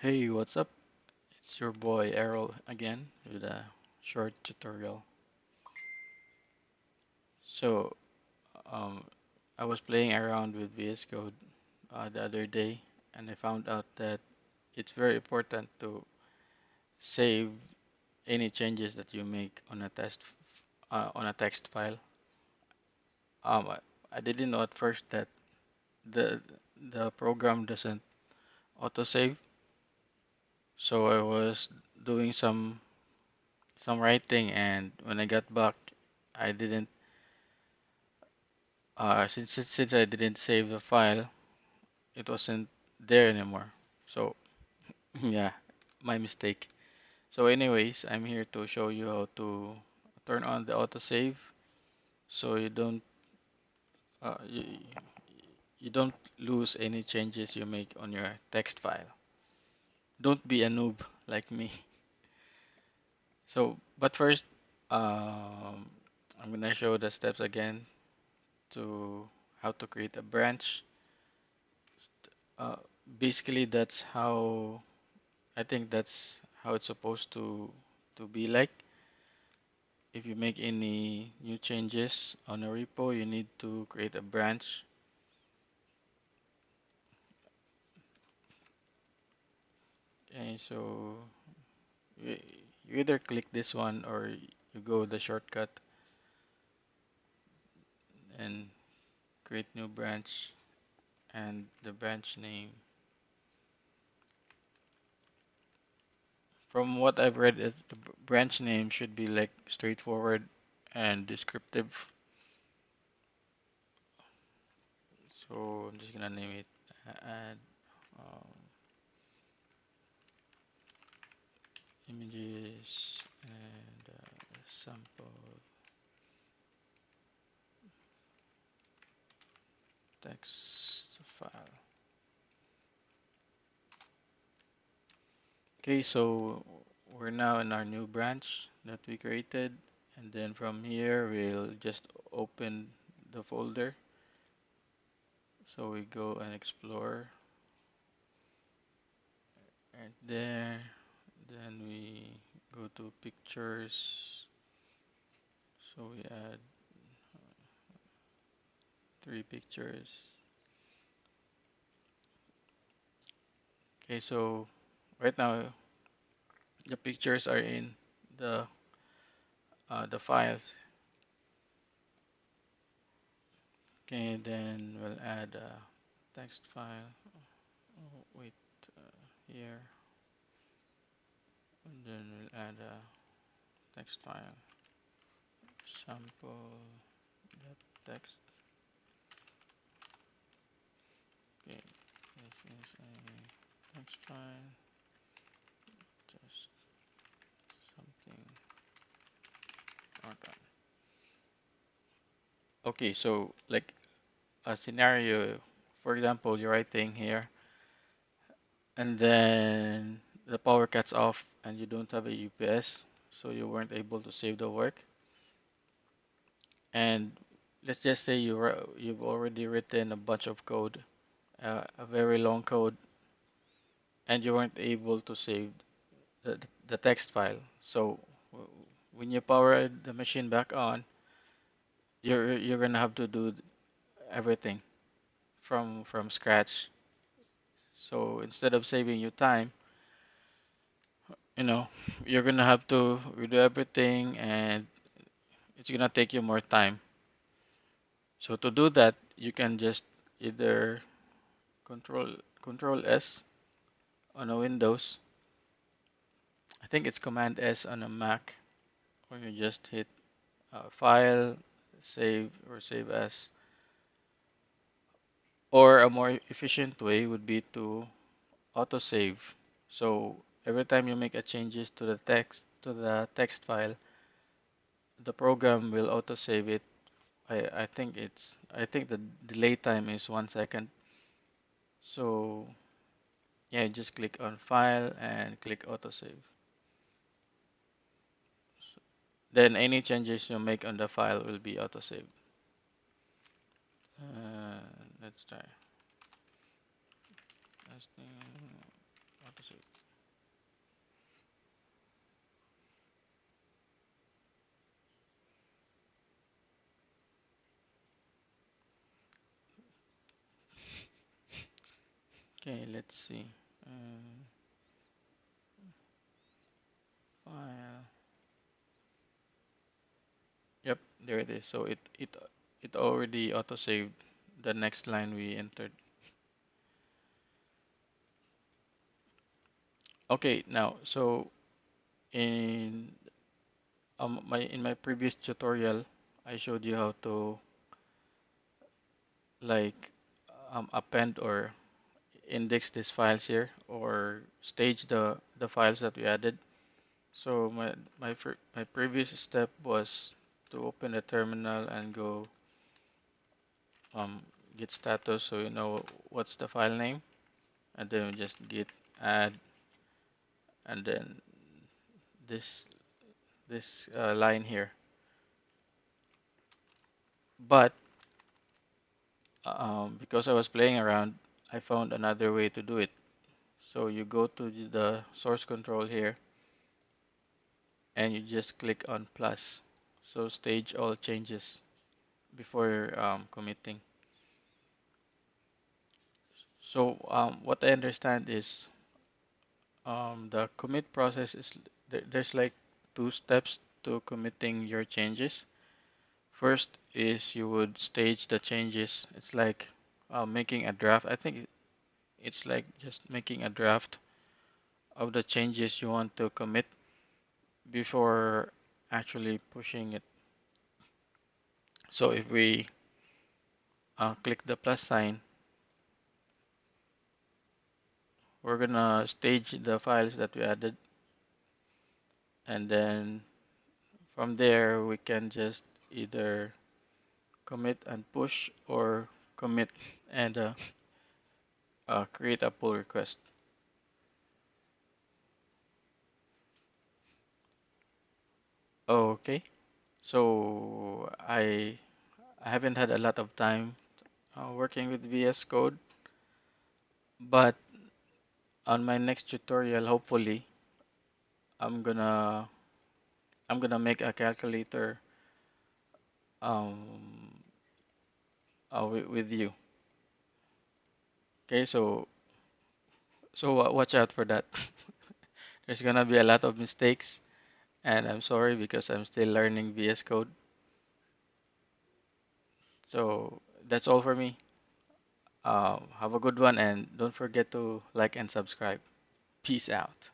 Hey, what's up? It's your boy Errol again with a short tutorial. So, um, I was playing around with VS Code the other day, and I found out that it's very important to save any changes that you make on a text file. I, I didn't know at first that the the program doesn't autosave, so I was doing some writing, and when I got back, I didn't since I didn't save the file, it wasn't there anymore. So yeah, my mistake. So anyways, I'm here to show you how to turn on the autosave so you, you don't lose any changes you make on your text file. Don't be a noob like me. So, but first, I'm gonna show the steps again to how to create a branch. Uh, Basically, that's how I think that's how it's supposed to be like. If you make any new changes on a repo, you need to create a branch. Okay, so you, you either click this one or you go the shortcut and create new branch and the branch name. From what I've read, the branch name should be like straightforward and descriptive. So I'm just gonna name it add um, images and sample text file. Okay, so we're now in our new branch that we created, and then from here we'll just open the folder. So we go and explore right there, then we go to pictures, so we add 3 pictures. Okay, so right now the pictures are in the the files. Okay, then we'll add a text file. Oh, wait, here, and then we'll add a text file. Sample that text. Okay, this is a text file. Just something. Okay. Okay, so like a scenario, for example, you're writing here, and then the power cuts off, and you don't have a UPS, so you weren't able to save the work. And let's just say you've already written a bunch of code, a very long code, and you weren't able to save the text file. So when you power the machine back on, you're gonna have to do everything from scratch. So instead of saving you time, you know, you're gonna have to redo everything, and it's gonna take you more time. So to do that, you can just either control S on a Windows. I think it's Command S on a Mac, or you just hit File, Save, or Save As. Or a more efficient way would be to autosave. So every time you make a changes to the text file, the program will autosave it. I think the delay time is 1 second. So yeah, just click on File and click Autosave. Then any changes you make on the file will be autosaved. Let's try. Testing. Autosave. Okay, let's see. Um, File. Yep, there it is. So it already autosaved the next line we entered. Okay, now so in my previous tutorial, I showed you how to like append or index these files here or stage the files that we added. So my previous step was to open the terminal and go um, git status so you know what's the file name, and then we just git add, and then this this line here. But because I was playing around, I found another way to do it. So you go to the source control here and you just click on plus. So stage all changes before committing. So what I understand is the commit process is there's like two steps to committing your changes. First is you would stage the changes. It's like making a draft. I think it's like just making a draft of the changes you want to commit before actually pushing it. So if we click the plus sign, we're gonna stage the files that we added, and then from there we can just either commit and push or commit and create a pull request. Okay, so I haven't had a lot of time working with VS Code, but on my next tutorial, hopefully, I'm gonna I'm gonna make a calculator um, with you. Okay, so watch out for that. There's gonna be a lot of mistakes, and I'm sorry because I'm still learning VS Code. So that's all for me. Have a good one, and don't forget to like and subscribe. Peace out.